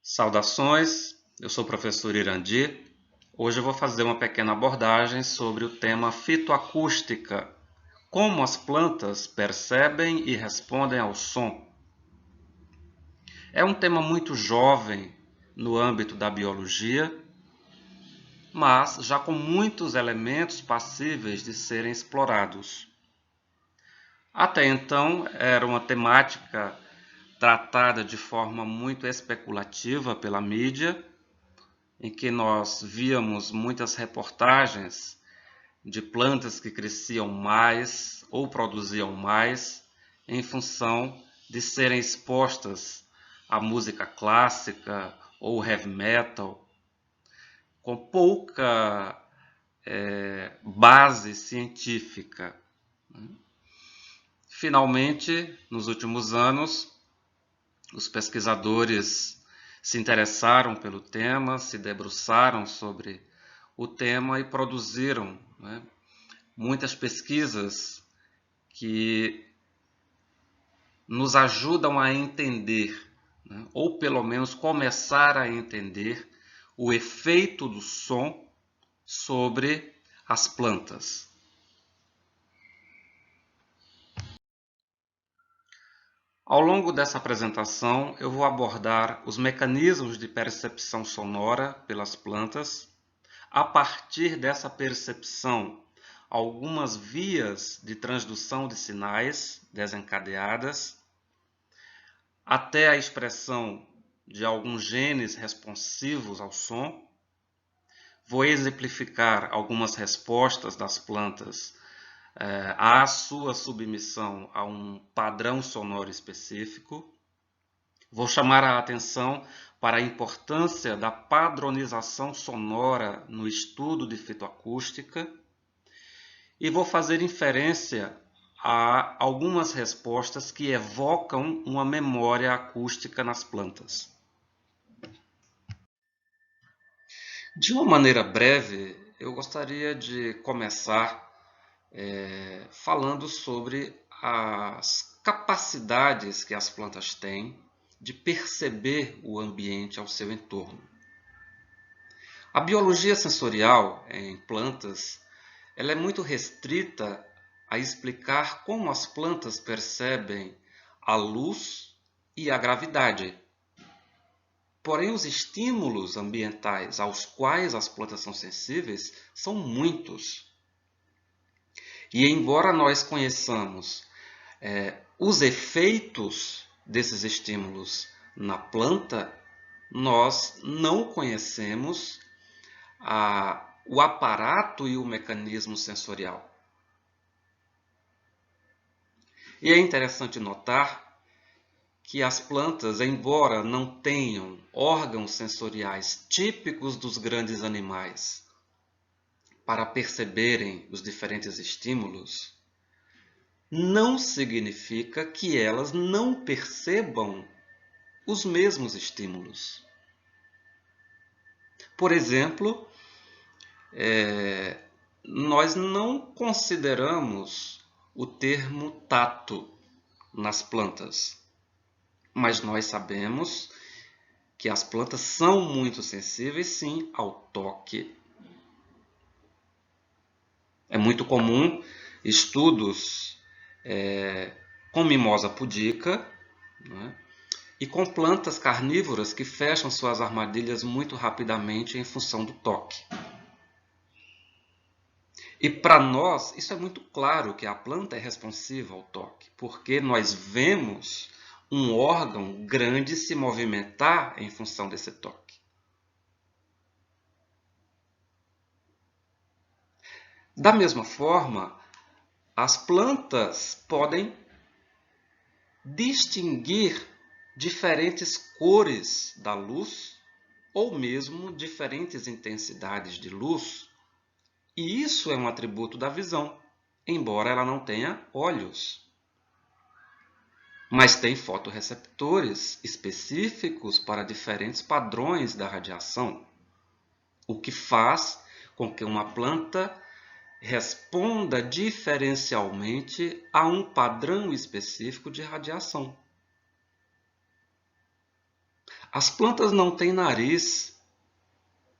Saudações, eu sou o professor Irandi. Hoje eu vou fazer uma pequena abordagem sobre o tema fitoacústica, como as plantas percebem e respondem ao som. É um tema muito jovem no âmbito da biologia, mas já com muitos elementos passíveis de serem explorados. Até então era uma temática tratada de forma muito especulativa pela mídia, em que nós víamos muitas reportagens de plantas que cresciam mais ou produziam mais em função de serem expostas à música clássica ou heavy metal, com pouca base científica. Finalmente, nos últimos anos, os pesquisadores se interessaram pelo tema, se debruçaram sobre o tema e produziram muitas pesquisas que nos ajudam a entender, ou pelo menos começar a entender, o efeito do som sobre as plantas. Ao longo dessa apresentação, eu vou abordar os mecanismos de percepção sonora pelas plantas. A partir dessa percepção, algumas vias de transdução de sinais desencadeadas, até a expressão de alguns genes responsivos ao som. Vou exemplificar algumas respostas das plantas à sua submissão a um padrão sonoro específico. Vou chamar a atenção para a importância da padronização sonora no estudo de fitoacústica e vou fazer inferência a algumas respostas que evocam uma memória acústica nas plantas. De uma maneira breve, eu gostaria de começar falando sobre as capacidades que as plantas têm de perceber o ambiente ao seu entorno. A biologia sensorial em plantas ela é muito restrita a explicar como as plantas percebem a luz e a gravidade. Porém, os estímulos ambientais aos quais as plantas são sensíveis são muitos. E embora nós conheçamos os efeitos desses estímulos na planta, nós não conhecemos o aparato e o mecanismo sensorial. E é interessante notar que as plantas, embora não tenham órgãos sensoriais típicos dos grandes animais para perceberem os diferentes estímulos, não significa que elas não percebam os mesmos estímulos. Por exemplo, nós não consideramos o termo tato nas plantas, mas nós sabemos que as plantas são muito sensíveis, sim, ao toque. É muito comum estudos com mimosa pudica, e com plantas carnívoras que fecham suas armadilhas muito rapidamente em função do toque. E para nós, isso é muito claro que a planta é responsiva ao toque, porque nós vemos um órgão grande se movimentar em função desse toque. Da mesma forma, as plantas podem distinguir diferentes cores da luz ou mesmo diferentes intensidades de luz. E isso é um atributo da visão, embora ela não tenha olhos. Mas tem fotorreceptores específicos para diferentes padrões da radiação, o que faz com que uma planta responda diferencialmente a um padrão específico de radiação. As plantas não têm nariz,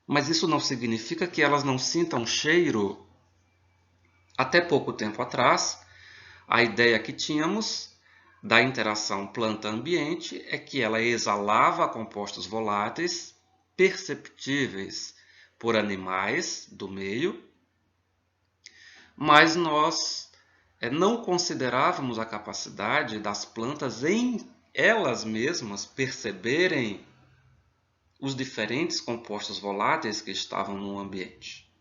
mas isso não significa que elas não sintam cheiro. Até pouco tempo atrás, a ideia que tínhamos da interação planta-ambiente é que ela exalava compostos voláteis perceptíveis por animais do meio, mas nós não considerávamos a capacidade das plantas em elas mesmas perceberem os diferentes compostos voláteis que estavam no ambiente.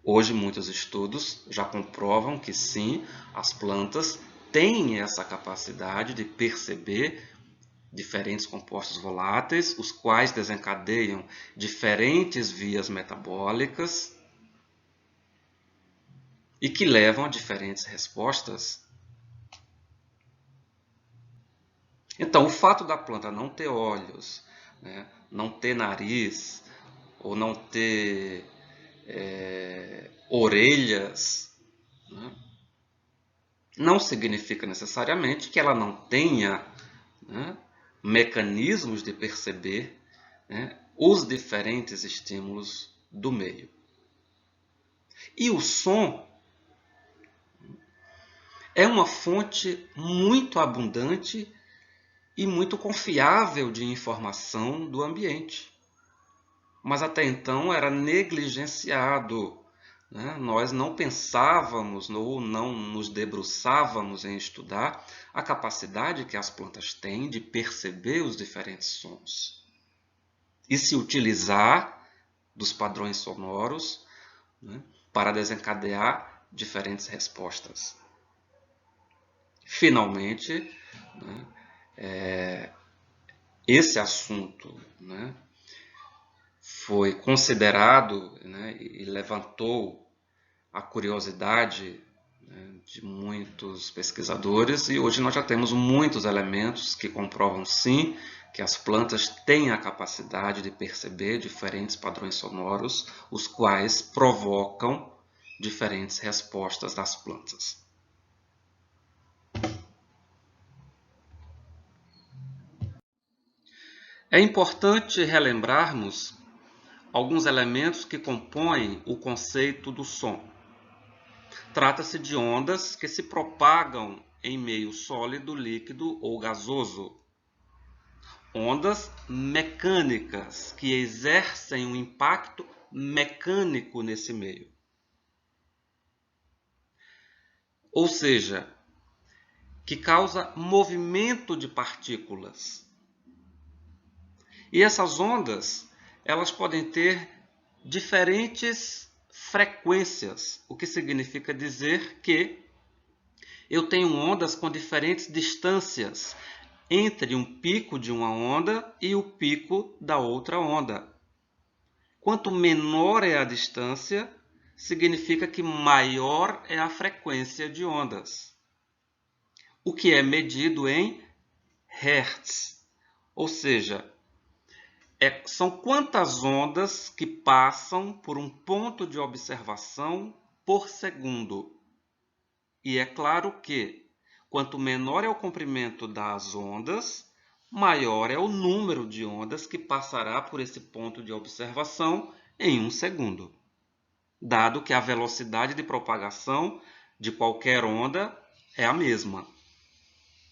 Hoje, muitos estudos já comprovam que sim, as plantas têm essa capacidade de perceber diferentes compostos voláteis, os quais desencadeiam diferentes vias metabólicas e que levam a diferentes respostas. Então, o fato da planta não ter olhos, não ter nariz ou não ter orelhas, não significa necessariamente que ela não tenha mecanismos de perceber os diferentes estímulos do meio. E o som é uma fonte muito abundante e muito confiável de informação do ambiente. Mas até então era negligenciado. Nós não pensávamos ou não nos debruçávamos em estudar a capacidade que as plantas têm de perceber os diferentes sons e se utilizar dos padrões sonoros para desencadear diferentes respostas. Finalmente, esse assunto foi considerado e levantou a curiosidade de muitos pesquisadores, e hoje nós já temos muitos elementos que comprovam sim que as plantas têm a capacidade de perceber diferentes padrões sonoros, os quais provocam diferentes respostas das plantas. É importante relembrarmos alguns elementos que compõem o conceito do som. Trata-se de ondas que se propagam em meio sólido, líquido ou gasoso. Ondas mecânicas que exercem um impacto mecânico nesse meio. Ou seja, que causa movimento de partículas. E essas ondas, elas podem ter diferentes frequências, o que significa dizer que eu tenho ondas com diferentes distâncias entre um pico de uma onda e o pico da outra onda. Quanto menor é a distância, significa que maior é a frequência de ondas, o que é medido em hertz, ou seja, são quantas ondas que passam por um ponto de observação por segundo. E é claro que, quanto menor é o comprimento das ondas, maior é o número de ondas que passará por esse ponto de observação em um segundo, dado que a velocidade de propagação de qualquer onda é a mesma.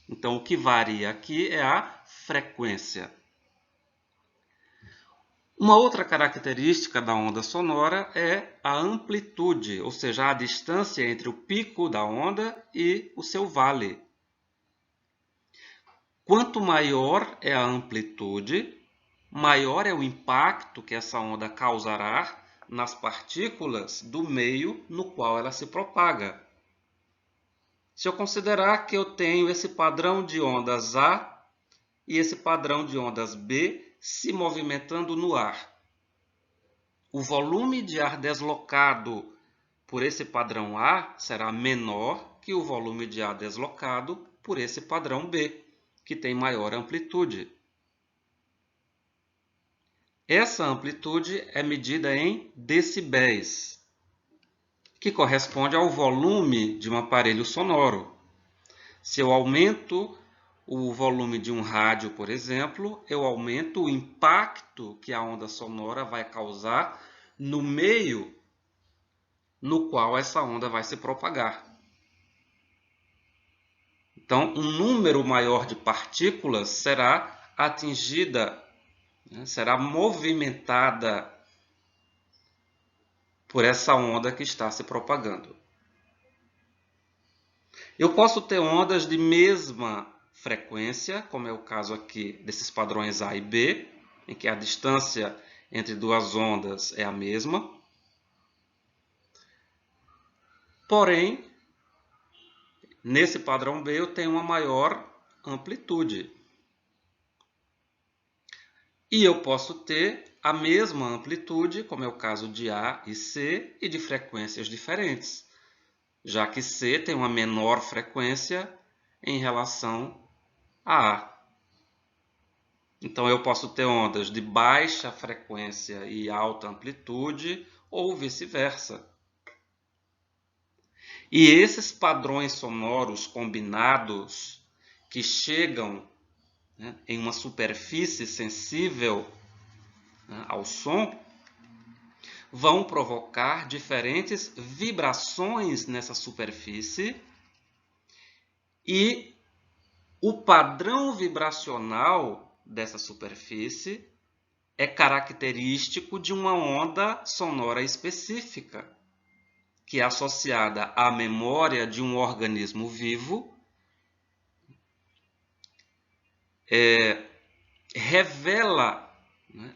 Então, o que varia aqui é a frequência. Uma outra característica da onda sonora é a amplitude, ou seja, a distância entre o pico da onda e o seu vale. Quanto maior é a amplitude, maior é o impacto que essa onda causará nas partículas do meio no qual ela se propaga. Se eu considerar que eu tenho esse padrão de ondas A e esse padrão de ondas B se movimentando no ar, o volume de ar deslocado por esse padrão A será menor que o volume de ar deslocado por esse padrão B, que tem maior amplitude. Essa amplitude é medida em decibéis, que corresponde ao volume de um aparelho sonoro. Se eu aumento o volume de um rádio, por exemplo, eu aumento o impacto que a onda sonora vai causar no meio no qual essa onda vai se propagar. Então, um número maior de partículas será atingida, será movimentada por essa onda que está se propagando. Eu posso ter ondas de mesma frequência, como é o caso aqui desses padrões A e B, em que a distância entre duas ondas é a mesma. Porém, nesse padrão B eu tenho uma maior amplitude. E eu posso ter a mesma amplitude, como é o caso de A e C, e de frequências diferentes, já que C tem uma menor frequência em relação a A. Então, eu posso ter ondas de baixa frequência e alta amplitude, ou vice-versa. E esses padrões sonoros combinados, que chegam, em uma superfície sensível, ao som, vão provocar diferentes vibrações nessa superfície, e o padrão vibracional dessa superfície é característico de uma onda sonora específica, que é associada à memória de um organismo vivo, revela,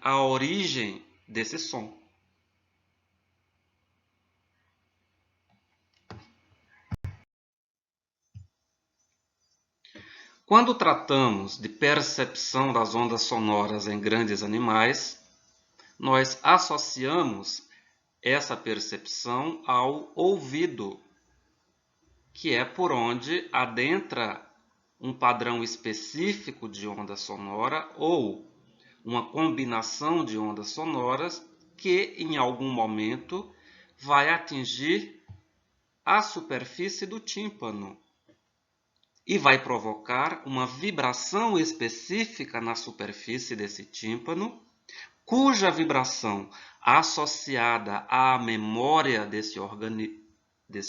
a origem desse som. Quando tratamos de percepção das ondas sonoras em grandes animais, nós associamos essa percepção ao ouvido, que é por onde adentra um padrão específico de onda sonora ou uma combinação de ondas sonoras que, em algum momento, vai atingir a superfície do tímpano e vai provocar uma vibração específica na superfície desse tímpano, cuja vibração associada à memória desse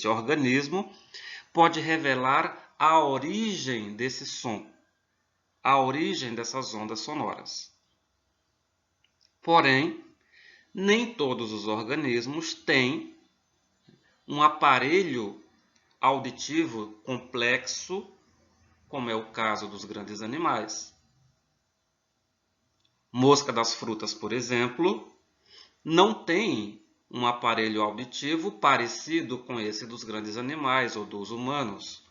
organismo pode revelar a origem desse som, a origem dessas ondas sonoras. Porém, nem todos os organismos têm um aparelho auditivo complexo, como é o caso dos grandes animais. Mosca das frutas, por exemplo, não tem um aparelho auditivo parecido com esse dos grandes animais ou dos humanos.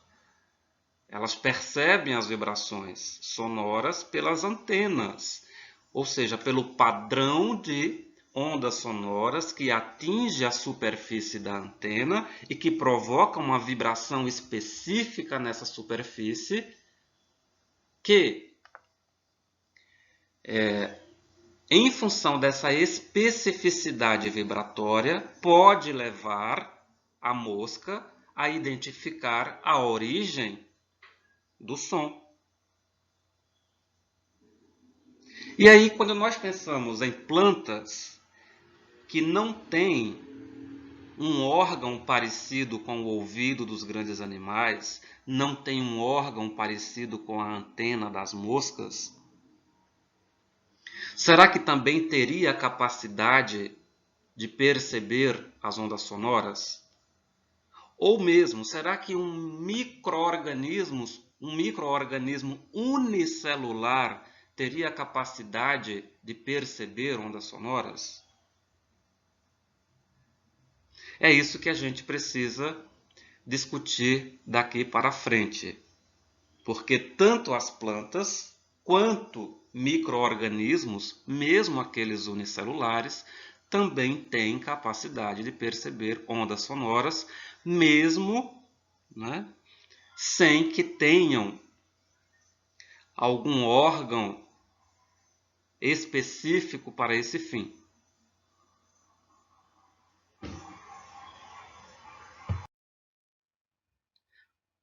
Elas percebem as vibrações sonoras pelas antenas, ou seja, pelo padrão de ondas sonoras que atinge a superfície da antena e que provoca uma vibração específica nessa superfície que, em função dessa especificidade vibratória, pode levar a mosca a identificar a origem do som. E aí, quando nós pensamos em plantas que não têm um órgão parecido com o ouvido dos grandes animais, não tem um órgão parecido com a antena das moscas, será que também teria a capacidade de perceber as ondas sonoras? Ou mesmo, será que um micro-organismo unicelular teria a capacidade de perceber ondas sonoras? É isso que a gente precisa discutir daqui para frente, porque tanto as plantas quanto micro-organismos, mesmo aqueles unicelulares, também têm capacidade de perceber ondas sonoras, mesmo, sem que tenham algum órgão específico para esse fim.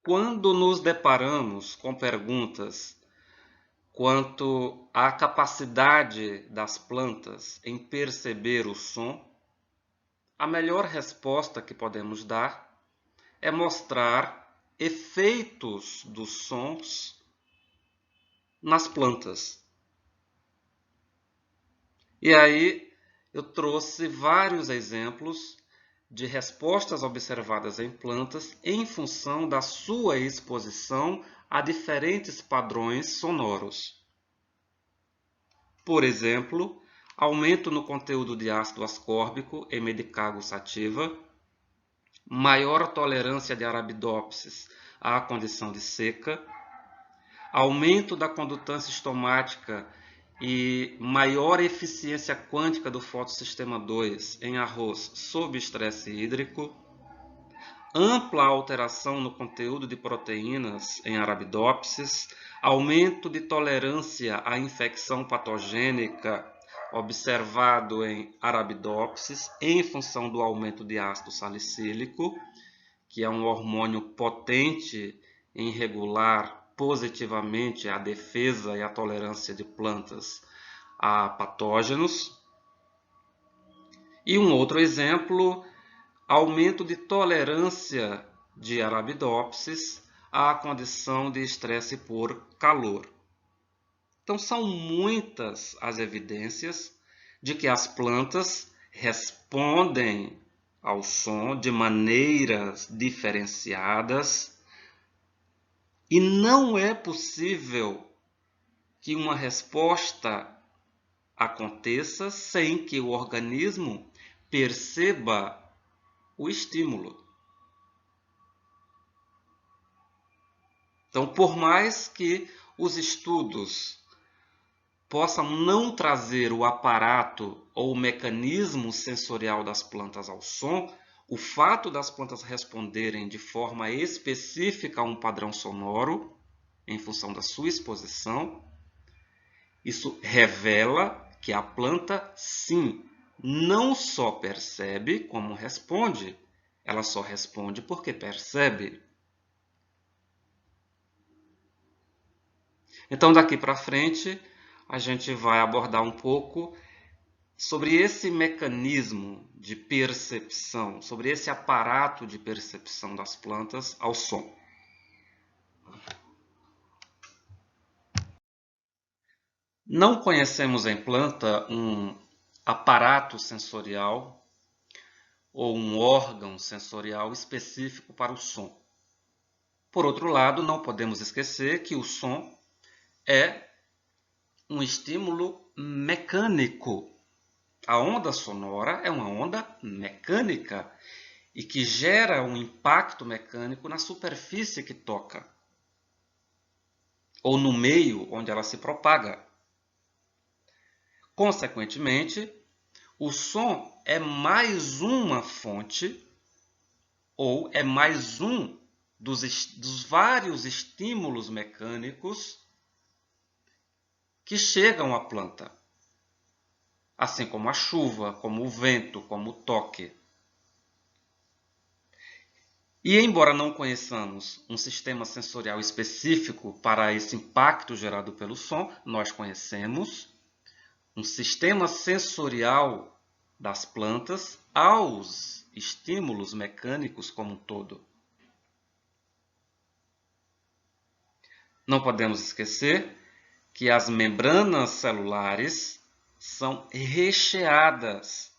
Quando nos deparamos com perguntas quanto à capacidade das plantas em perceber o som, a melhor resposta que podemos dar é mostrar efeitos dos sons nas plantas. E aí eu trouxe vários exemplos de respostas observadas em plantas em função da sua exposição a diferentes padrões sonoros. Por exemplo, aumento no conteúdo de ácido ascórbico em Medicago sativa, maior tolerância de Arabidopsis à condição de seca, aumento da condutância estomática e maior eficiência quântica do fotossistema 2 em arroz sob estresse hídrico, ampla alteração no conteúdo de proteínas em Arabidopsis, aumento de tolerância à infecção patogênica observado em Arabidopsis em função do aumento de ácido salicílico, que é um hormônio potente em regular positivamente a defesa e a tolerância de plantas a patógenos. E um outro exemplo, aumento de tolerância de Arabidopsis à condição de estresse por calor. Então, são muitas as evidências de que as plantas respondem ao som de maneiras diferenciadas e não é possível que uma resposta aconteça sem que o organismo perceba o estímulo. Então, por mais que os estudos possam não trazer o aparato ou o mecanismo sensorial das plantas ao som, o fato das plantas responderem de forma específica a um padrão sonoro, em função da sua exposição, isso revela que a planta, sim, não só percebe como responde, ela só responde porque percebe. Então, daqui para frente, a gente vai abordar um pouco sobre esse mecanismo de percepção, sobre esse aparato de percepção das plantas ao som. Não conhecemos em planta um aparato sensorial ou um órgão sensorial específico para o som. Por outro lado, não podemos esquecer que o som é um estímulo mecânico. A onda sonora é uma onda mecânica e que gera um impacto mecânico na superfície que toca ou no meio onde ela se propaga. Consequentemente, o som é mais uma fonte ou é mais um dos vários estímulos mecânicos que chegam à planta, assim como a chuva, como o vento, como o toque. E embora não conheçamos um sistema sensorial específico para esse impacto gerado pelo som, nós conhecemos um sistema sensorial das plantas aos estímulos mecânicos como um todo. Não podemos esquecer que as membranas celulares são recheadas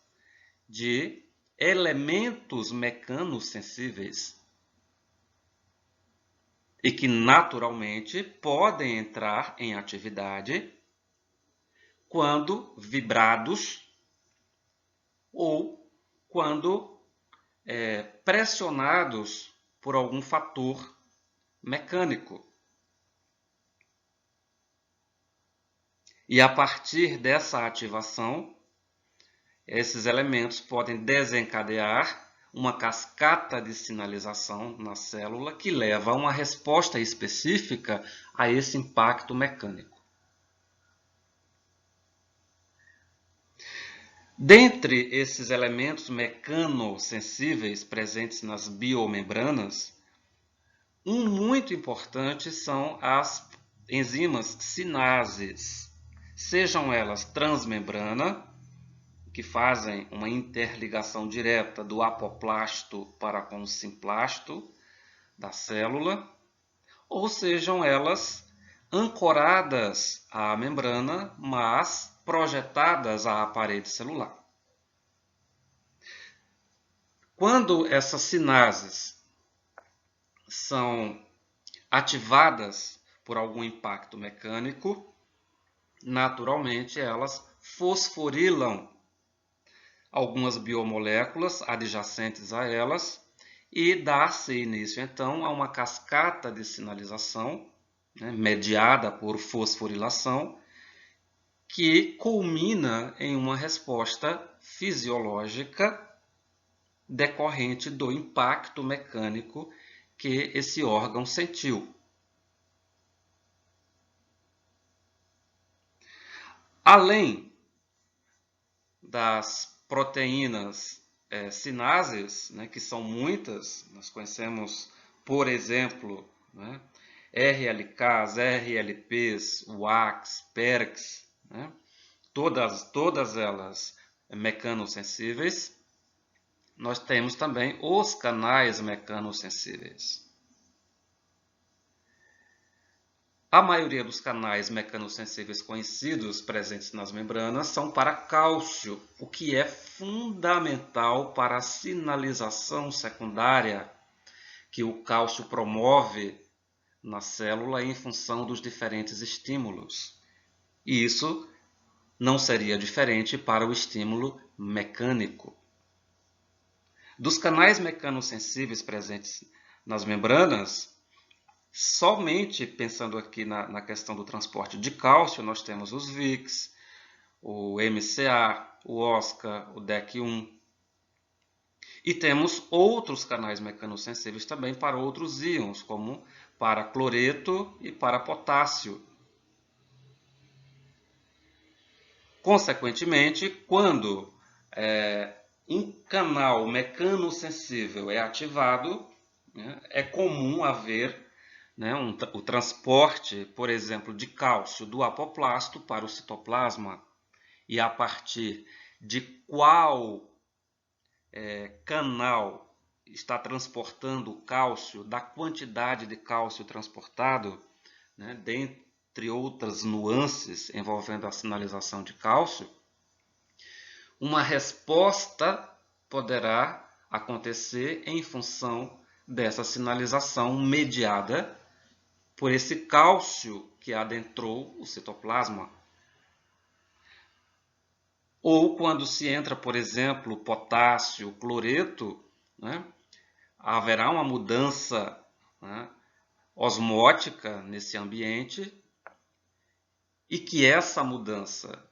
de elementos mecanosensíveis e que naturalmente podem entrar em atividade quando vibrados ou quando pressionados por algum fator mecânico. E a partir dessa ativação, esses elementos podem desencadear uma cascata de sinalização na célula que leva a uma resposta específica a esse impacto mecânico. Dentre esses elementos mecanosensíveis presentes nas biomembranas, um muito importante são as enzimas sinases, sejam elas transmembrana, que fazem uma interligação direta do apoplasto para com o simplasto da célula, ou sejam elas ancoradas à membrana, mas projetadas à parede celular. Quando essas sinases são ativadas por algum impacto mecânico, naturalmente elas fosforilam algumas biomoléculas adjacentes a elas e dá-se início então a uma cascata de sinalização, mediada por fosforilação, que culmina em uma resposta fisiológica decorrente do impacto mecânico que esse órgão sentiu. Além das proteínas sinases, que são muitas, nós conhecemos, por exemplo, RLKs, RLPs, WACs, PERCs, todas elas mecanosensíveis. Nós temos também os canais mecanosensíveis. A maioria dos canais mecanosensíveis conhecidos presentes nas membranas são para cálcio, o que é fundamental para a sinalização secundária que o cálcio promove na célula em função dos diferentes estímulos. E isso não seria diferente para o estímulo mecânico. Dos canais mecanosensíveis presentes nas membranas, somente pensando aqui na questão do transporte de cálcio, nós temos os VICs, o MCA, o OSCA, o DEC1. E temos outros canais mecanosensíveis também para outros íons, como para cloreto e para potássio. Consequentemente, quando um canal mecanosensível é ativado, é comum haver o transporte, por exemplo, de cálcio do apoplasto para o citoplasma. E a partir de qual canal está transportando o cálcio, da quantidade de cálcio transportado, dentre outras nuances envolvendo a sinalização de cálcio, uma resposta poderá acontecer em função dessa sinalização mediada por esse cálcio que adentrou o citoplasma. Ou quando se entra, por exemplo, potássio, cloreto, haverá uma mudança osmótica nesse ambiente e que essa mudança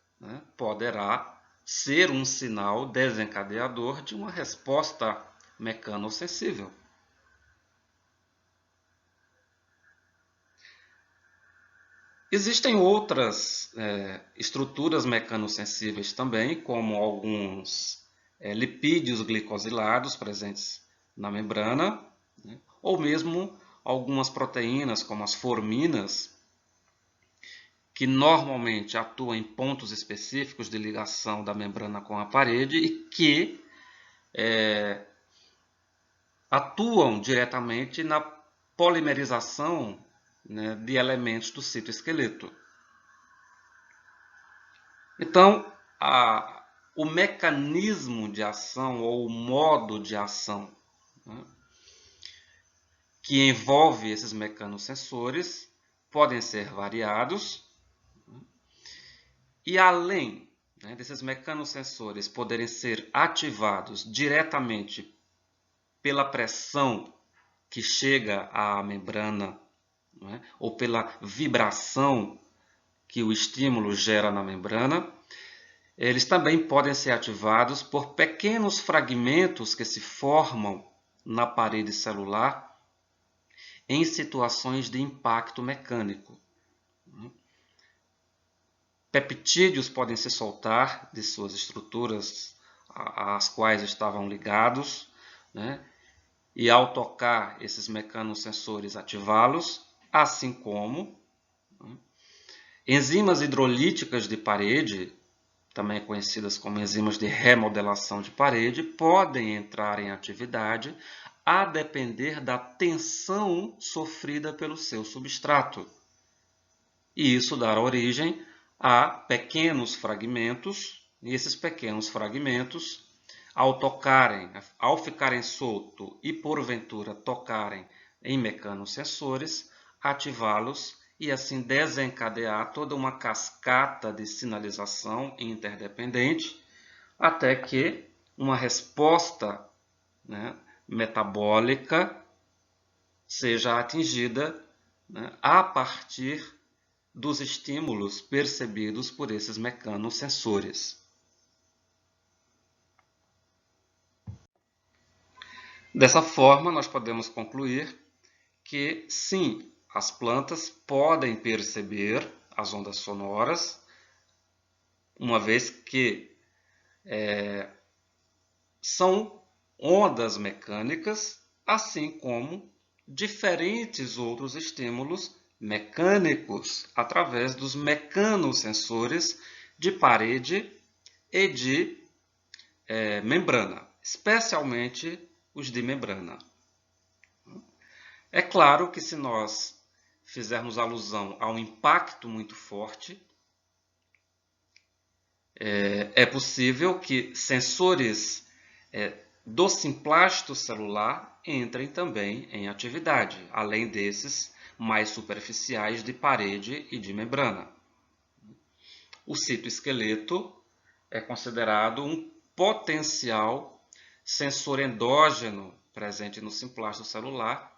poderá ser um sinal desencadeador de uma resposta mecanosensível. Existem outras estruturas mecanosensíveis também, como alguns lipídios glicosilados presentes na membrana, ou mesmo algumas proteínas, como as forminas, que normalmente atuam em pontos específicos de ligação da membrana com a parede e que atuam diretamente na polimerização de elementos do citoesqueleto. Então, o mecanismo de ação ou o modo de ação que envolve esses mecanosensores podem ser variados. E além desses mecanosensores poderem ser ativados diretamente pela pressão que chega à membrana, ou pela vibração que o estímulo gera na membrana, eles também podem ser ativados por pequenos fragmentos que se formam na parede celular em situações de impacto mecânico. Peptídeos podem se soltar de suas estruturas às quais estavam ligados, e ao tocar esses mecanosensores ativá-los, assim como Enzimas hidrolíticas de parede, também conhecidas como enzimas de remodelação de parede, podem entrar em atividade a depender da tensão sofrida pelo seu substrato. E isso dará origem a pequenos fragmentos, e esses pequenos fragmentos, ao ficarem soltos e porventura tocarem em mecanosensores, ativá-los e assim desencadear toda uma cascata de sinalização interdependente até que uma resposta, né, metabólica seja atingida, né, a partir dos estímulos percebidos por esses mecanosensores. Dessa forma, nós podemos concluir que, sim, as plantas podem perceber as ondas sonoras, uma vez que são ondas mecânicas, assim como diferentes outros estímulos mecânicos através dos mecanosensores de parede e de membrana, especialmente os de membrana. É claro que se nós fizermos alusão a um impacto muito forte, é possível que sensores do simplástico celular entrem também em atividade, além desses mais superficiais de parede e de membrana. O citoesqueleto é considerado um potencial sensor endógeno presente no simplástico celular,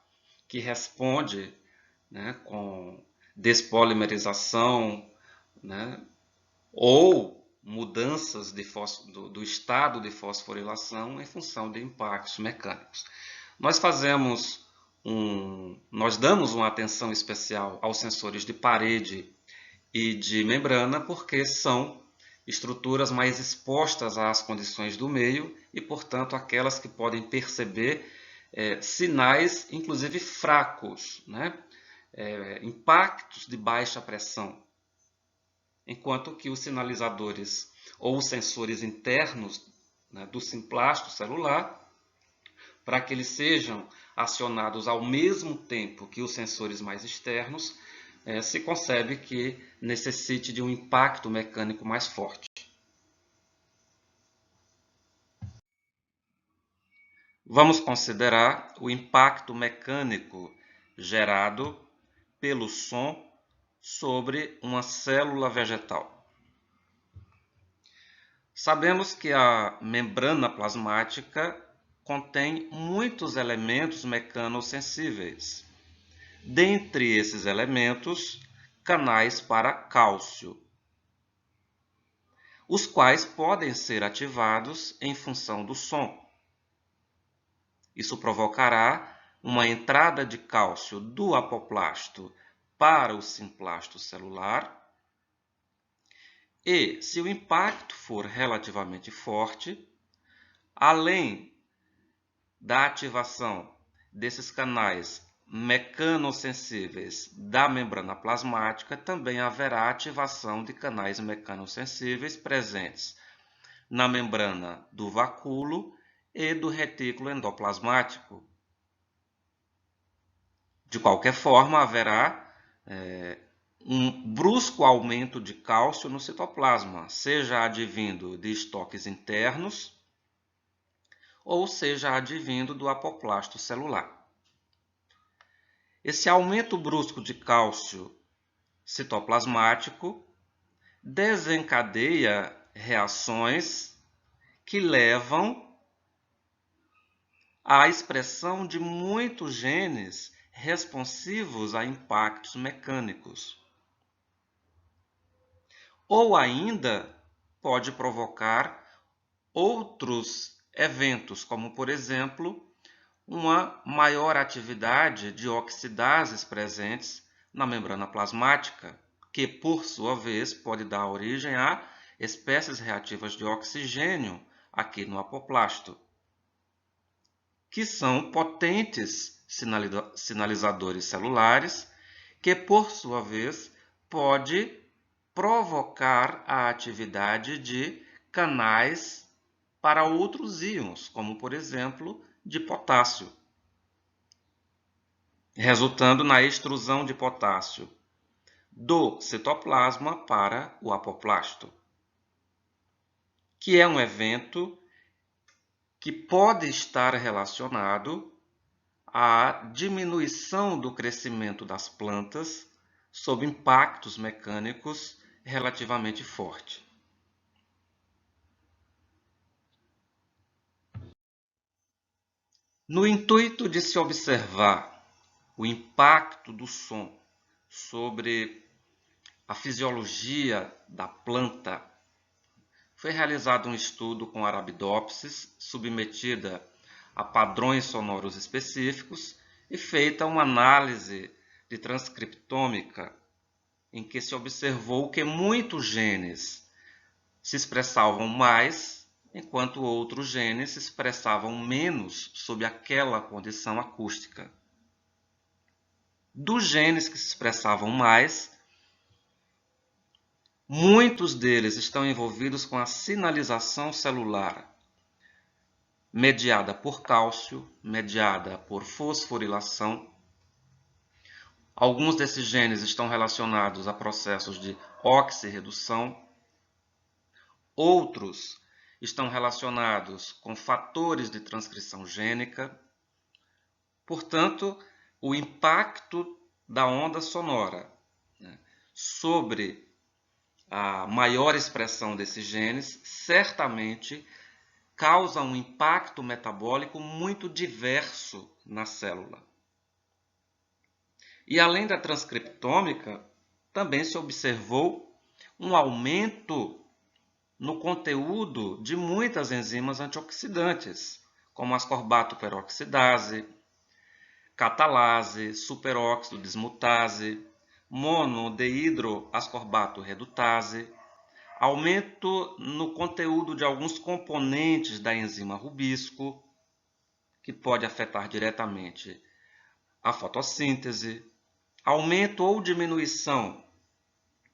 que responde, né, com despolimerização, né, ou mudanças do estado de fosforilação em função de impactos mecânicos. Nós damos uma atenção especial aos sensores de parede e de membrana porque são estruturas mais expostas às condições do meio e, portanto, aquelas que podem perceber sinais, inclusive fracos, né? Impactos de baixa pressão, enquanto que os sinalizadores ou os sensores internos, né, do simplástico celular, para que eles sejam acionados ao mesmo tempo que os sensores mais externos, se concebe que necessite de um impacto mecânico mais forte. Vamos considerar o impacto mecânico gerado pelo som sobre uma célula vegetal. Sabemos que a membrana plasmática contém muitos elementos mecanosensíveis. Dentre esses elementos, canais para cálcio, os quais podem ser ativados em função do som. Isso provocará uma entrada de cálcio do apoplasto para o simplástico celular e, se o impacto for relativamente forte, além da ativação desses canais mecanosensíveis da membrana plasmática, também haverá ativação de canais mecanosensíveis presentes na membrana do vacúolo e do retículo endoplasmático. De qualquer forma, haverá um brusco aumento de cálcio no citoplasma, seja advindo de estoques internos ou seja advindo do apoplasto celular. Esse aumento brusco de cálcio citoplasmático desencadeia reações que levam à expressão de muitos genes responsivos a impactos mecânicos. Ou ainda pode provocar outros eventos, como por exemplo, uma maior atividade de oxidases presentes na membrana plasmática, que por sua vez pode dar origem a espécies reativas de oxigênio aqui no apoplasto, que são potentes sinalizadores celulares, que por sua vez pode provocar a atividade de canais para outros íons, como por exemplo de potássio, resultando na extrusão de potássio do citoplasma para o apoplasto, que é um evento que pode estar relacionado à diminuição do crescimento das plantas sob impactos mecânicos relativamente fortes. No intuito de se observar o impacto do som sobre a fisiologia da planta, foi realizado um estudo com Arabidopsis submetida a padrões sonoros específicos e feita uma análise de transcriptômica em que se observou que muitos genes se expressavam mais, enquanto outros genes se expressavam menos sob aquela condição acústica. Dos genes que se expressavam mais, muitos deles estão envolvidos com a sinalização celular, mediada por cálcio, mediada por fosforilação. Alguns desses genes estão relacionados a processos de oxirredução. Outros estão relacionados com fatores de transcrição gênica. Portanto, o impacto da onda sonora, né, sobre a maior expressão desses genes certamente causa um impacto metabólico muito diverso na célula. E além da transcriptômica, também se observou um aumento no conteúdo de muitas enzimas antioxidantes, como ascorbato peroxidase, catalase, superóxido dismutase, monodeidroascorbato redutase, aumento no conteúdo de alguns componentes da enzima rubisco, que pode afetar diretamente a fotossíntese, aumento ou diminuição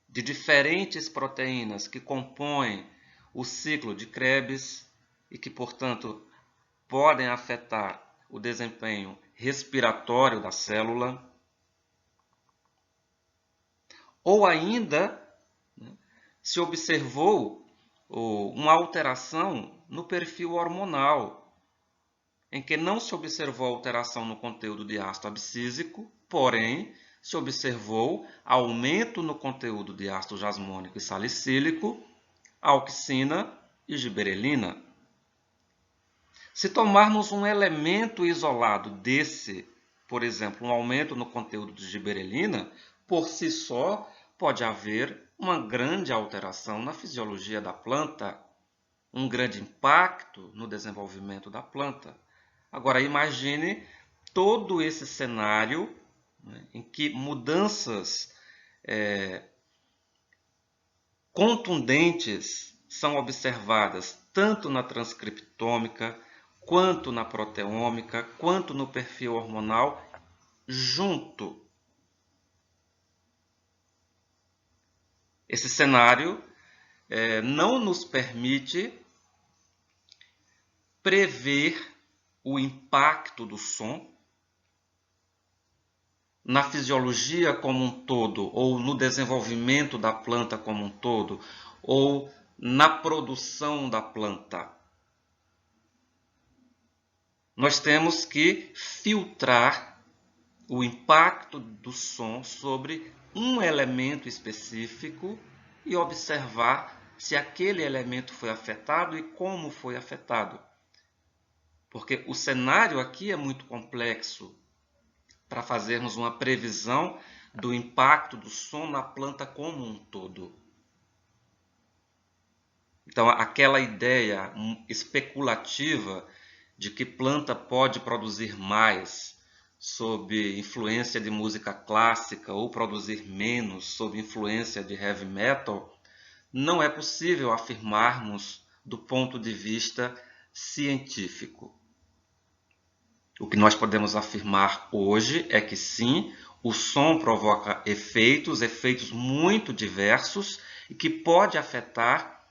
de diferentes proteínas que compõem o ciclo de Krebs e que, portanto, podem afetar o desempenho respiratório da célula, ou ainda se observou uma alteração no perfil hormonal, em que não se observou alteração no conteúdo de ácido abscísico, porém se observou aumento no conteúdo de ácido jasmônico e salicílico, auxina e giberelina. Se tomarmos um elemento isolado desse, por exemplo, um aumento no conteúdo de giberelina, por si só pode haver uma grande alteração na fisiologia da planta, um grande impacto no desenvolvimento da planta. Agora imagine todo esse cenário, né, em que mudanças contundentes são observadas tanto na transcriptômica, quanto na proteômica, quanto no perfil hormonal, junto. Esse cenário não nos permite prever o impacto do som na fisiologia como um todo, ou no desenvolvimento da planta como um todo, ou na produção da planta. Nós temos que filtrar o impacto do som sobre um elemento específico e observar se aquele elemento foi afetado e como foi afetado. Porque o cenário aqui é muito complexo para fazermos uma previsão do impacto do som na planta como um todo. Então, aquela ideia especulativa de que planta pode produzir mais sob influência de música clássica ou produzir menos sob influência de heavy metal, não é possível afirmarmos do ponto de vista científico. O que nós podemos afirmar hoje é que sim, o som provoca efeitos muito diversos e que pode afetar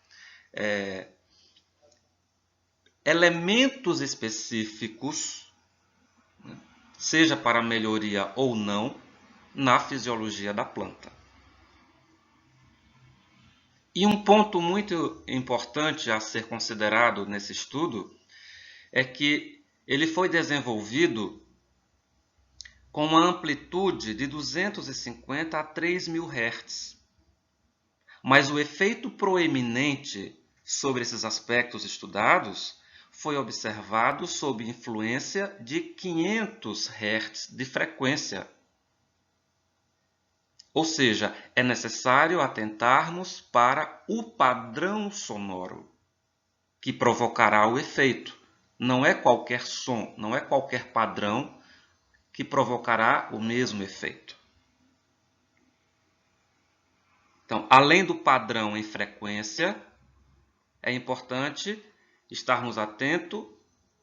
elementos específicos, seja para melhoria ou não, na fisiologia da planta. E um ponto muito importante a ser considerado nesse estudo é que ele foi desenvolvido com uma amplitude de 250 a 3.000 Hz. Mas o efeito proeminente sobre esses aspectos estudados foi observado sob influência de 500 Hz de frequência. Ou seja, é necessário atentarmos para o padrão sonoro que provocará o efeito. Não é qualquer som, não é qualquer padrão que provocará o mesmo efeito. Então, além do padrão em frequência, é importante estarmos atentos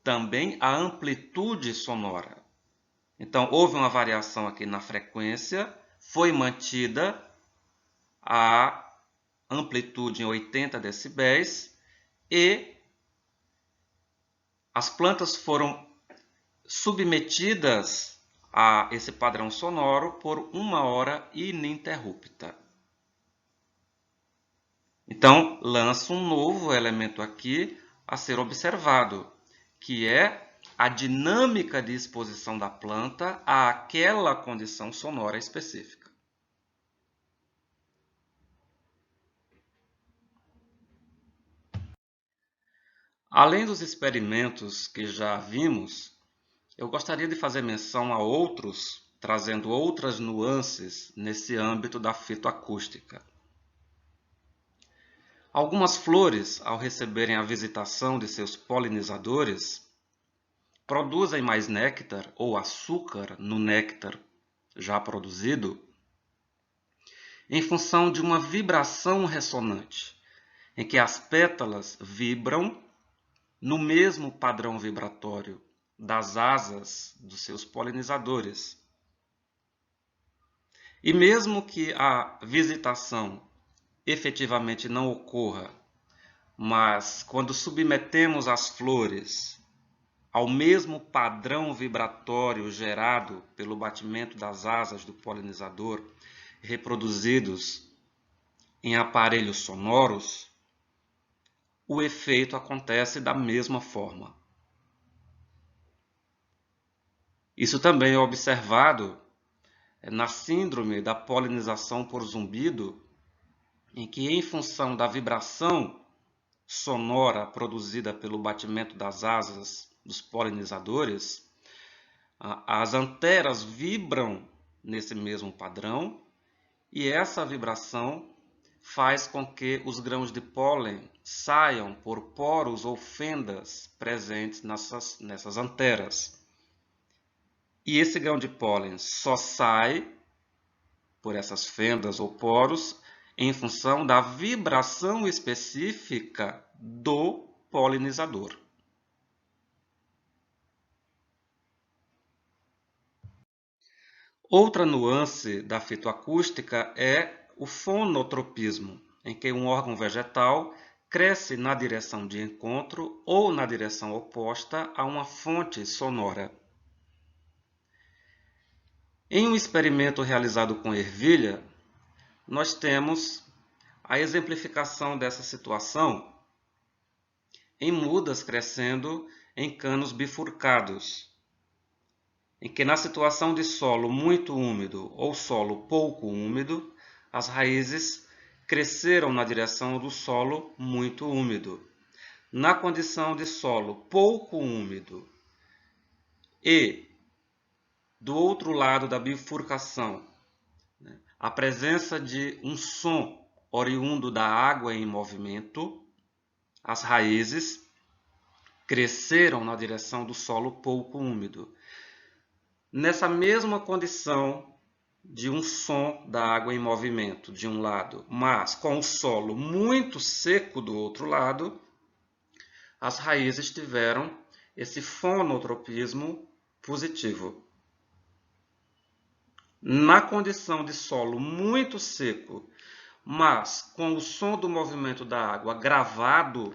também à amplitude sonora. Então, houve uma variação aqui na frequência, foi mantida a amplitude em 80 decibéis e as plantas foram submetidas a esse padrão sonoro por 1 hora ininterrupta. Então, lança um novo elemento aqui a ser observado, que é a dinâmica de exposição da planta àquela condição sonora específica. Além dos experimentos que já vimos, eu gostaria de fazer menção a outros, trazendo outras nuances nesse âmbito da fitoacústica. Algumas flores, ao receberem a visitação de seus polinizadores, produzem mais néctar ou açúcar no néctar já produzido, em função de uma vibração ressonante, em que as pétalas vibram no mesmo padrão vibratório das asas dos seus polinizadores. E mesmo que a visitação efetivamente não ocorra, mas quando submetemos as flores ao mesmo padrão vibratório gerado pelo batimento das asas do polinizador, reproduzidos em aparelhos sonoros, o efeito acontece da mesma forma. Isso também é observado na síndrome da polinização por zumbido, em que, em função da vibração sonora produzida pelo batimento das asas dos polinizadores, as anteras vibram nesse mesmo padrão e essa vibração faz com que os grãos de pólen saiam por poros ou fendas presentes nessas anteras. E esse grão de pólen só sai por essas fendas ou poros em função da vibração específica do polinizador. Outra nuance da fitoacústica é o fonotropismo, em que um órgão vegetal cresce na direção de encontro ou na direção oposta a uma fonte sonora. Em um experimento realizado com ervilha, nós temos a exemplificação dessa situação em mudas crescendo em canos bifurcados, em que na situação de solo muito úmido ou solo pouco úmido, as raízes cresceram na direção do solo muito úmido. Na condição de solo pouco úmido e do outro lado da bifurcação, a presença de um som oriundo da água em movimento, as raízes cresceram na direção do solo pouco úmido. Nessa mesma condição de um som da água em movimento de um lado, mas com o solo muito seco do outro lado, as raízes tiveram esse fonotropismo positivo. Na condição de solo muito seco, mas com o som do movimento da água gravado,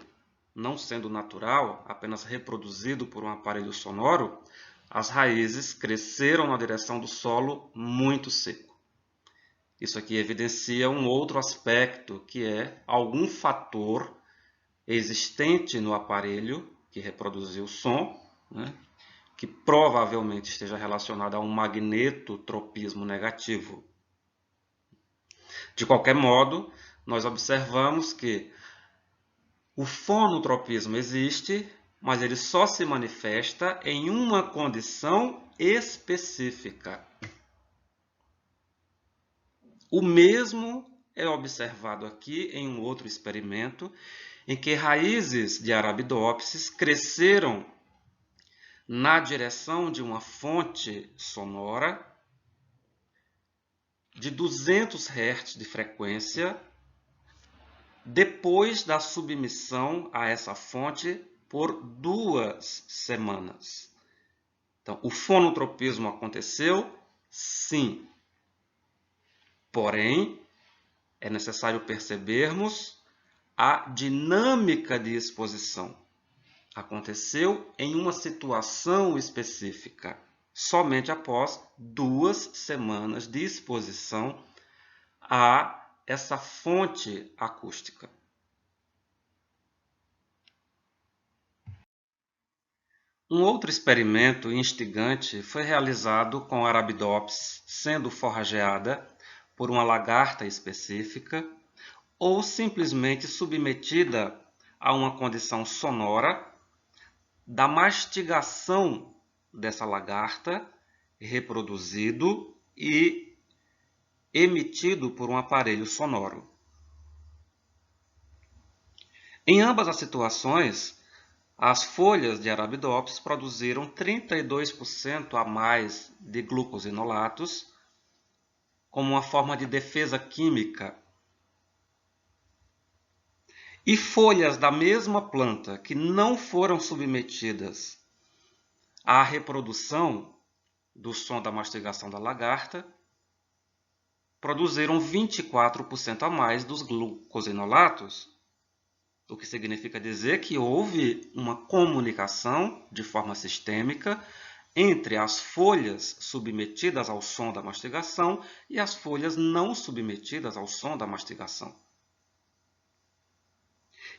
não sendo natural, apenas reproduzido por um aparelho sonoro, as raízes cresceram na direção do solo muito seco. Isso aqui evidencia um outro aspecto, que é algum fator existente no aparelho que reproduziu o som, né, que provavelmente esteja relacionado a um magnetotropismo negativo. De qualquer modo, nós observamos que o fonotropismo existe, mas ele só se manifesta em uma condição específica. O mesmo é observado aqui em um outro experimento, em que raízes de Arabidopsis cresceram na direção de uma fonte sonora de 200 Hz de frequência, depois da submissão a essa fonte por 2 semanas. Então, o fonotropismo aconteceu? Sim. Porém, é necessário percebermos a dinâmica de exposição. Aconteceu em uma situação específica, somente após 2 semanas de exposição a essa fonte acústica. Um outro experimento instigante foi realizado com a Arabidopsis sendo forrageada por uma lagarta específica ou simplesmente submetida a uma condição sonora da mastigação dessa lagarta, reproduzido e emitido por um aparelho sonoro. Em ambas as situações, as folhas de Arabidopsis produziram 32% a mais de glucosinolatos como uma forma de defesa química. E folhas da mesma planta que não foram submetidas à reprodução do som da mastigação da lagarta produziram 24% a mais dos glucosinolatos, o que significa dizer que houve uma comunicação de forma sistêmica entre as folhas submetidas ao som da mastigação e as folhas não submetidas ao som da mastigação.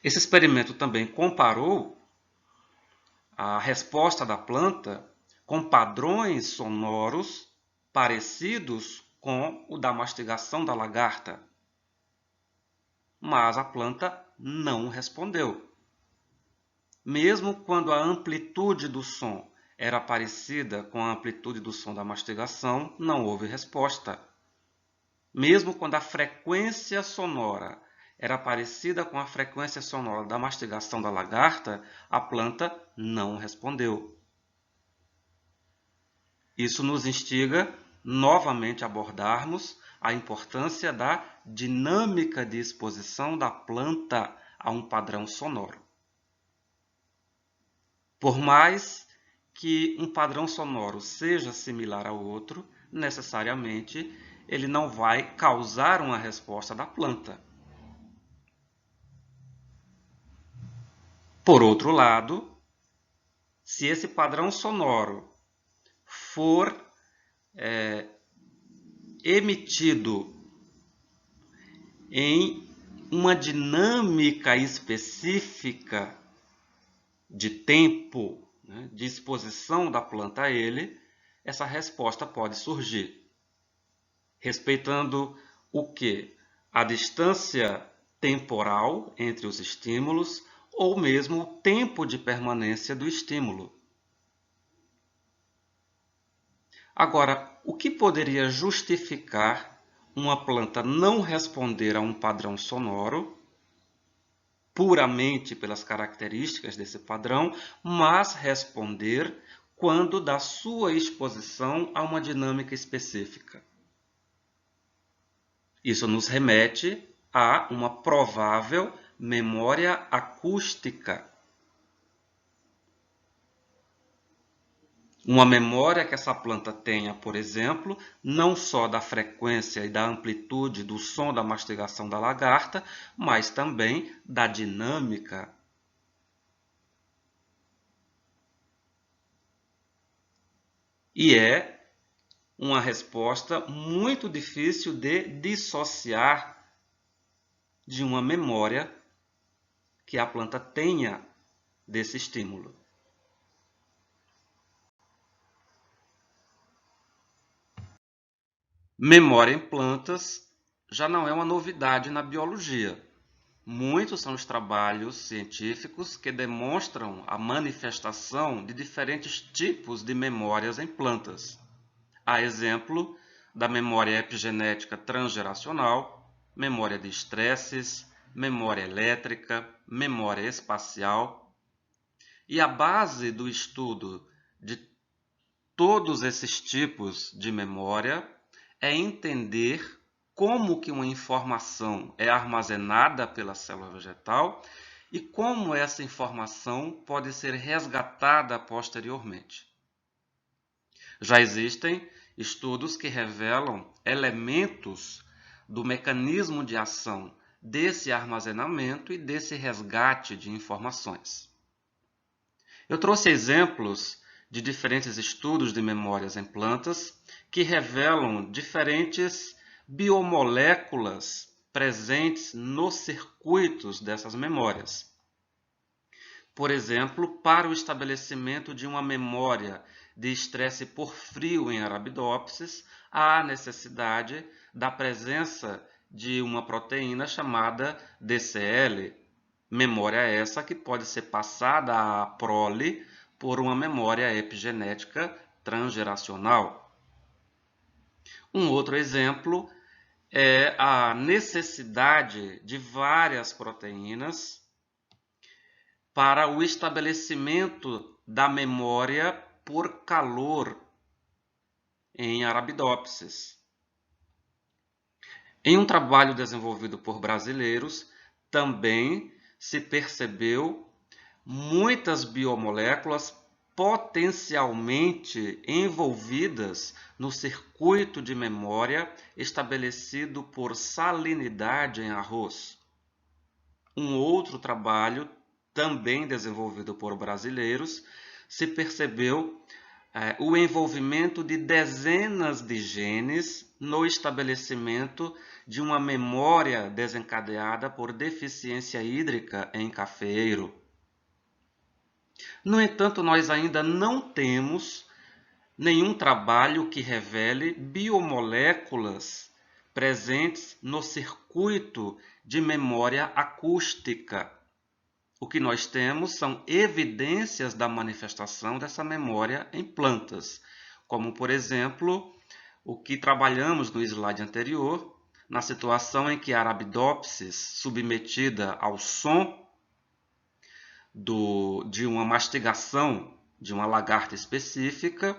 Esse experimento também comparou a resposta da planta com padrões sonoros parecidos com o da mastigação da lagarta. Mas a planta não respondeu. Mesmo quando a amplitude do som era parecida com a amplitude do som da mastigação, não houve resposta. Mesmo quando a frequência sonora era parecida com a frequência sonora da mastigação da lagarta, a planta não respondeu. Isso nos instiga novamente a abordarmos a importância da dinâmica de exposição da planta a um padrão sonoro. Por mais que um padrão sonoro seja similar ao outro, necessariamente ele não vai causar uma resposta da planta. Por outro lado, se esse padrão sonoro for emitido em uma dinâmica específica de tempo, né, de exposição da planta a ele, essa resposta pode surgir. Respeitando o quê? A distância temporal entre os estímulos ou mesmo o tempo de permanência do estímulo. Agora, o que poderia justificar uma planta não responder a um padrão sonoro, puramente pelas características desse padrão, mas responder quando da sua exposição a uma dinâmica específica? Isso nos remete a uma provável memória acústica. Uma memória que essa planta tenha, por exemplo, não só da frequência e da amplitude do som da mastigação da lagarta, mas também da dinâmica. E é uma resposta muito difícil de dissociar de uma memória que a planta tenha desse estímulo. Memória em plantas já não é uma novidade na biologia. Muitos são os trabalhos científicos que demonstram a manifestação de diferentes tipos de memórias em plantas. A exemplo da memória epigenética transgeracional, memória de estresses, memória elétrica, memória espacial. E a base do estudo de todos esses tipos de memória é entender como que uma informação é armazenada pela célula vegetal e como essa informação pode ser resgatada posteriormente. Já existem estudos que revelam elementos do mecanismo de ação desse armazenamento e desse resgate de informações. Eu trouxe exemplos de diferentes estudos de memórias em plantas que revelam diferentes biomoléculas presentes nos circuitos dessas memórias. Por exemplo, para o estabelecimento de uma memória de estresse por frio em Arabidopsis, há necessidade da presença de uma proteína chamada DCL, memória essa que pode ser passada à prole por uma memória epigenética transgeracional. Um outro exemplo é a necessidade de várias proteínas para o estabelecimento da memória por calor em Arabidopsis. Em um trabalho desenvolvido por brasileiros, também se percebeu muitas biomoléculas potencialmente envolvidas no circuito de memória estabelecido por salinidade em arroz. Um outro trabalho, também desenvolvido por brasileiros, se percebeu o envolvimento de dezenas de genes no estabelecimento de uma memória desencadeada por deficiência hídrica em cafeeiro. No entanto, nós ainda não temos nenhum trabalho que revele biomoléculas presentes no circuito de memória acústica. O que nós temos são evidências da manifestação dessa memória em plantas, como, por exemplo, o que trabalhamos no slide anterior, na situação em que a Arabidopsis, submetida ao som de uma mastigação de uma lagarta específica,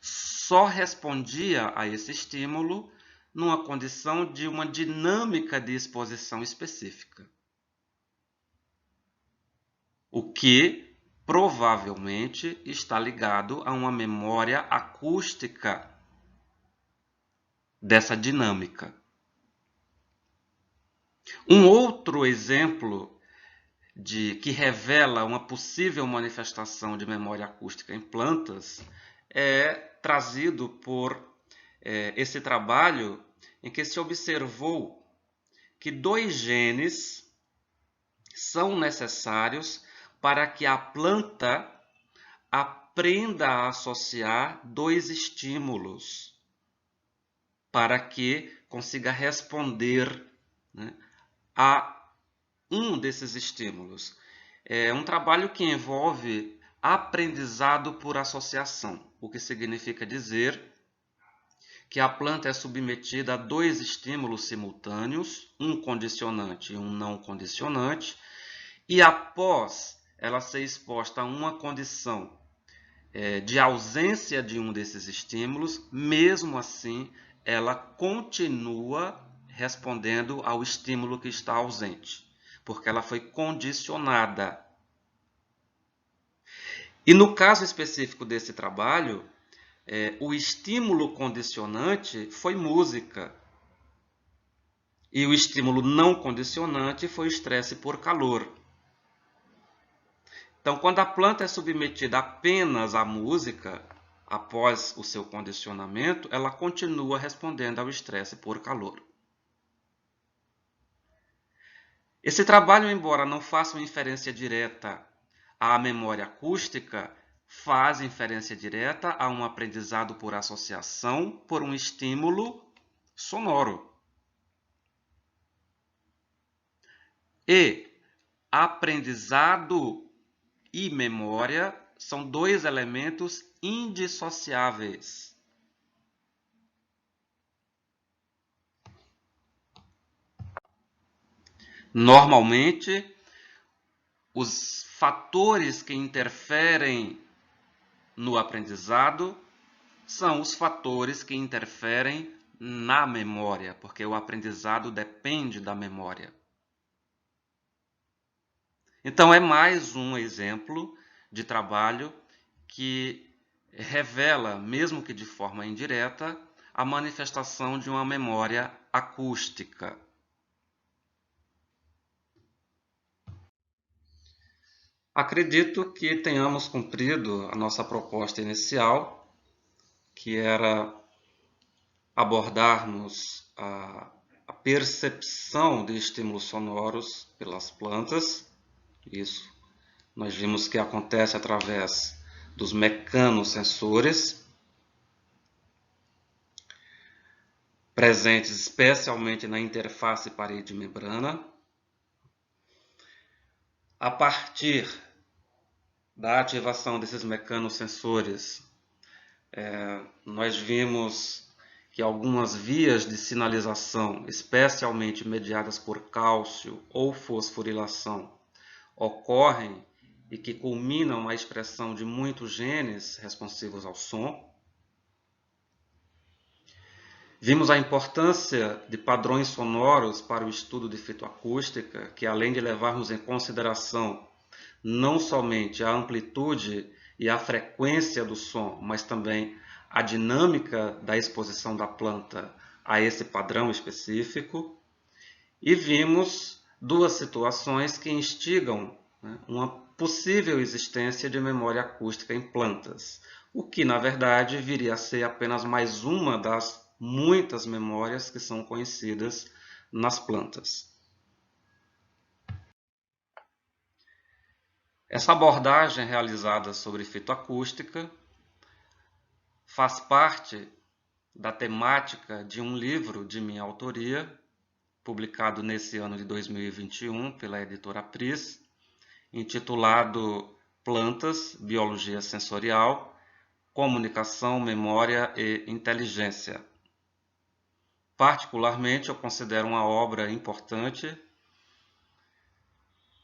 só respondia a esse estímulo numa condição de uma dinâmica de exposição específica. O que provavelmente está ligado a uma memória acústica dessa dinâmica. Um outro exemplo que revela uma possível manifestação de memória acústica em plantas é trazido por esse trabalho em que se observou que 2 genes são necessários para que a planta aprenda a associar 2 estímulos para que consiga responder, né, a um desses estímulos. É um trabalho que envolve aprendizado por associação, o que significa dizer que a planta é submetida a 2 estímulos simultâneos, um condicionante e um não condicionante, e após ela ser exposta a uma condição de ausência de um desses estímulos, mesmo assim ela continua respondendo ao estímulo que está ausente, porque ela foi condicionada. E no caso específico desse trabalho, o estímulo condicionante foi música. E o estímulo não condicionante foi o estresse por calor. Então, quando a planta é submetida apenas à música, após o seu condicionamento, ela continua respondendo ao estresse por calor. Esse trabalho, embora não faça uma inferência direta à memória acústica, faz inferência direta a um aprendizado por associação por um estímulo sonoro. E aprendizado e memória são dois elementos indissociáveis. Normalmente, os fatores que interferem no aprendizado são os fatores que interferem na memória, porque o aprendizado depende da memória. Então, é mais um exemplo de trabalho que revela, mesmo que de forma indireta, a manifestação de uma memória acústica. Acredito que tenhamos cumprido a nossa proposta inicial, que era abordarmos a percepção de estímulos sonoros pelas plantas. Isso nós vimos que acontece através dos mecanosensores, presentes especialmente na interface parede-membrana. A partir da ativação desses mecanosensores, nós vimos que algumas vias de sinalização, especialmente mediadas por cálcio ou fosforilação, ocorrem e que culminam na expressão de muitos genes responsivos ao som. Vimos a importância de padrões sonoros para o estudo de fitoacústica, que além de levarmos em consideração não somente a amplitude e a frequência do som, mas também a dinâmica da exposição da planta a esse padrão específico. E vimos duas situações que instigam uma possível existência de memória acústica em plantas, o que, na verdade, viria a ser apenas mais uma das muitas memórias que são conhecidas nas plantas. Essa abordagem realizada sobre fitoacústica faz parte da temática de um livro de minha autoria, publicado nesse ano de 2021 pela editora Pris, intitulado Plantas, Biologia Sensorial, Comunicação, Memória e Inteligência. Particularmente, eu considero uma obra importante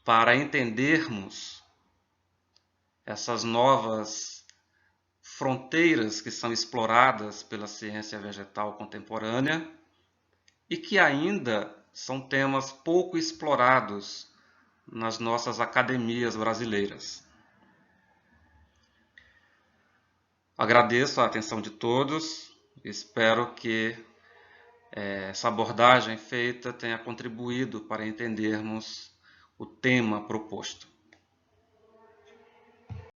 para entendermos essas novas fronteiras que são exploradas pela ciência vegetal contemporânea e que ainda são temas pouco explorados nas nossas academias brasileiras. Agradeço a atenção de todos, espero que essa abordagem feita tenha contribuído para entendermos o tema proposto.